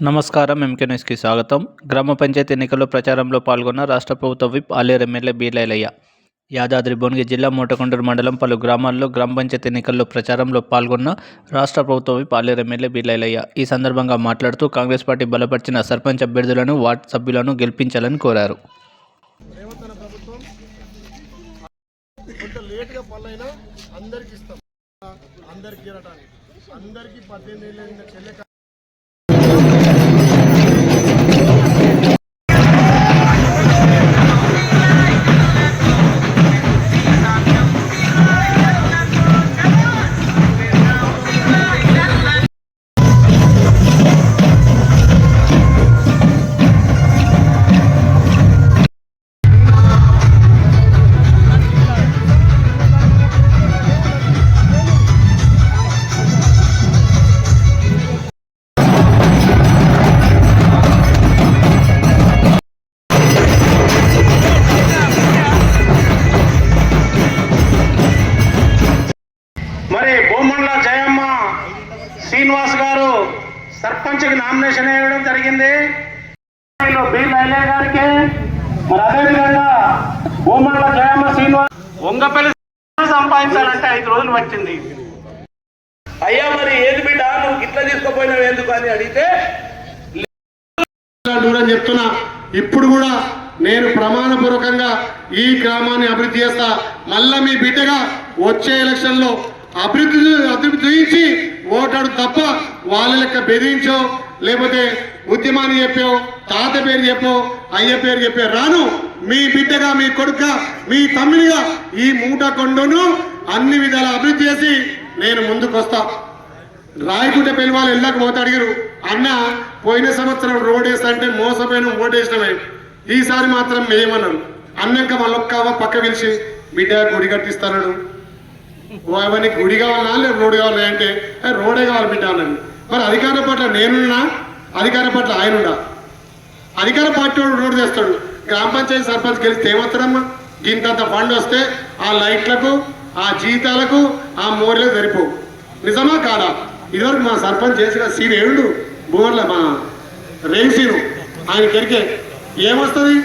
నమస్కారం. ఎంకే న్యూస్కి స్వాగతం. గ్రామ పంచాయతీ ఎన్నికల్లో ప్రచారంలో పాల్గొన్న రాష్ట్ర ప్రభుత్వ విప్ ఆలేరు ఎమ్మెల్యే బి లైలయ్య. యాదాద్రి భువనగిరి జిల్లా మోటకొండూరు మండలం పలు గ్రామాల్లో గ్రామ పంచాయతీ ఎన్నికల్లో ప్రచారంలో పాల్గొన్న రాష్ట్ర ప్రభుత్వ విప్ ఆలేరు ఎమ్మెల్యే బి లైలయ్య ఈ సందర్భంగా మాట్లాడుతూ కాంగ్రెస్ పార్టీ బలపరిచిన సర్పంచ్ అభ్యర్థులను వార్డు సభ్యులను గెలిపించాలని కోరారు. మరి బొమ్మల జయమ్మ శ్రీనివాస్ గారు సర్పంచ్కి నామినేషన్ వేయడం జరిగింది. బి లైలయ్య గారికి మరి అదేవిధంగా బొమ్మల జయమ్మ శ్రీనివాస్ వంగపల్లి సంపాదించాలంటే 5 రోజులు వచ్చింది. అయ్యా మరి ఏది బిడ్డ నువ్వు ఇట్లా తీసుకుపోయినావు ఎందుకు అని అడిగితే చెప్తున్నా. ఇప్పుడు కూడా నేను ప్రమాణపూర్వకంగా ఈ గ్రామాన్ని అభివృద్ధి చేస్తా. మళ్ళా మీ బిడ్డగా వచ్చే ఎలక్షన్లో అభివృద్ధి చూయించి ఓటాడు తప్ప వాళ్ళ లెక్క బెదిరించో లేకపోతే ఉద్యమాన్ని చెప్పో తాత పేరు చెప్పో అయ్య పేరు చెప్పే రాను. మీ బిడ్డగా మీ కొడుక మీ తమ్ముడిగా ఈ మూట కొండను అన్ని విధాల అభివృద్ధి చేసి నేను ముందుకు వస్తా. రాయకుంట పెళ్లి వాళ్ళు వెళ్ళకపోతే అడిగారు అన్న పోయిన సంవత్సరం రోడ్ వేస్తా అంటే మోసపోయిన ఓటేసినమే ఈసారి మాత్రం మేమన్నారు. అన్నాక మళ్ళొక్క పక్క పిలిచి బిడ్డ గుడి కట్టిస్తాను. అవన్నీ గుడి కావాలన్నా లేదు రోడ్డు కావాలా అంటే రోడే కావాలి బిడ్డ అన్నది. మరి అధికార పట్ల నేనున్నా అధికార పట్ల ఆయనుండా. అధికార పార్టీ రోడ్డు చేస్తాడు. గ్రామ పంచాయతీ సర్పంచ్ గెలిస్తే ఏమవుతారమ్మా? ఇంతంత ఫండ్ వస్తే ఆ లైట్లకు ఆ జీతాలకు ఆ మోర్లకు సరిపోవు. నిజమా కాదా? ఇదివరకు మా సర్పంచ్ చేసిన సీన్ ఏడు బోర్ల మా రేవు సీను ఆయన కెరికే ఏమొస్తుంది?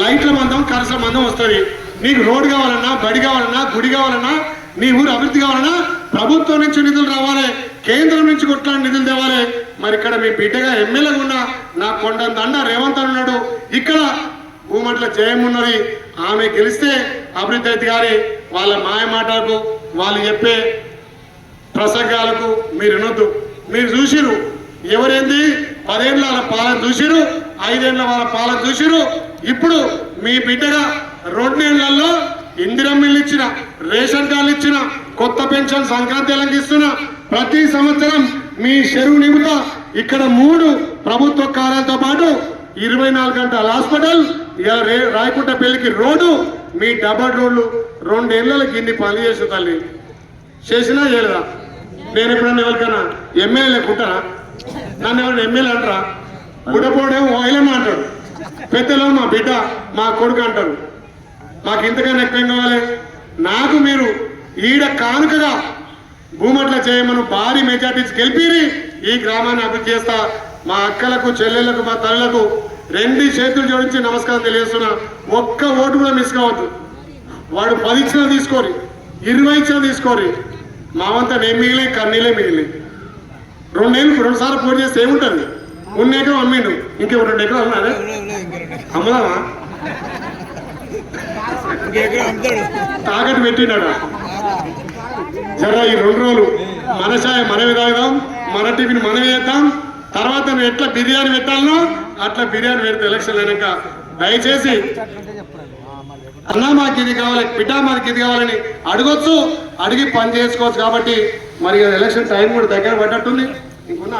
లైట్ల మందం కరస మందం వస్తుంది. నీకు రోడ్డు కావాలన్నా బడి కావాలన్నా గుడి కావాలన్నా నీ ఊరు అభివృద్ధి కావాలన్నా ప్రభుత్వం నుంచి నిధులు రావాలి, కేంద్రం నుంచి కొట్లాడి నిధులు తేవాలి. మరి ఇక్కడ మీ బిడ్డగా ఎమ్మెల్యేగా ఉన్న నా కొండంత అన్న రేవంత్ ఉన్నాడు. ఇక్కడ భూమట్ల జయమున్నది. ఆమె గెలిస్తే అభివృద్ధి అయితే కానీ వాళ్ళ మాయ మాటలకు వాళ్ళు చెప్పే ప్రసంగాలకు మీరు వినొద్దు. మీరు చూసిరు ఎవరేంది 10 ఏళ్ళ వాళ్ళ పాలన చూసిరు, 5 ఏళ్ళ వాళ్ళ పాలన చూసిరు. ఇప్పుడు మీ బిడ్డగా 2 ఏళ్లలో ఇందిరమ్మిళ్ళు ఇచ్చిన, రేషన్ కార్డులు ఇచ్చిన, కొత్త పెన్షన్ సంక్రాంతి ఇస్తున్న, ప్రతి సంవత్సరం మీ చెరువు నిమిత ఇక్కడ 3 ప్రభుత్వ కార్యాలతో పాటు 24 గంటల హాస్పిటల్, రాయకుంట పెళ్లికి రోడ్డు, మీ డబల్ రోడ్లు 2 ఏళ్ళకి ఇన్ని పనులు చేసిన తల్లి చేసినా చేయలేదా? నేను ఎప్పుడన్నా ఎవరికైనా ఎమ్మెల్యే లేకుంటారా? నన్ను ఎవరైనా ఎమ్మెల్యే అంటారా? బుడపోడేమో ఓయిలమ్మ అంటాడు, పెద్దలో మా బిడ్డ మా కొడుకు అంటారు. మాకు ఇంతకన్నా ఎక్కువ కావాలి. నాకు మీరు ఈడ కానుకగా భూమట్ల చేయమను భారీ మెజార్టీస్ గెలిపిరి ఈ గ్రామాన్ని అభివృద్ధి చేస్తా. మా అక్కలకు చెల్లెళ్లకు మా తల్లులకు 2 చేతులు జోడించి నమస్కారం తెలియజేస్తున్నా. ఒక్క ఓటు కూడా మిస్ కావద్దు. వాడు 10 ఇచ్చినా తీసుకోరి, 20 ఇచ్చినా తీసుకోరి. మావంతా నేను మిగిలే కన్నీలే మిగిలి 2 ఏళ్ళు 2 సార్లు పోటీ చేస్తే ఏముంటుంది? 1 ఎకరం అమ్మిండు, ఇంకే 2 ఎకరాలు అన్నారే అమ్మదామా? తాకట్టు పెట్టినాడా? జర ఈ 2 రోజులు మన చాయ్ మనమే తాగుదాం, మన టిఫిన్ మనమే వేద్దాం. తర్వాత నువ్వు ఎట్లా బిర్యానీ పెట్టాలనో అట్లా బిర్యానీ పెడితే ఎలక్షన్ అయినాక దయచేసి అన్నా మాకు ఇది కావాలి, బిడ్డ మాకు ఇది కావాలని అడగొచ్చు, అడిగి పని చేసుకోవచ్చు. కాబట్టి మరి ఎలక్షన్ టైం కూడా దగ్గర పడ్డట్టుంది. ఇంకున్నా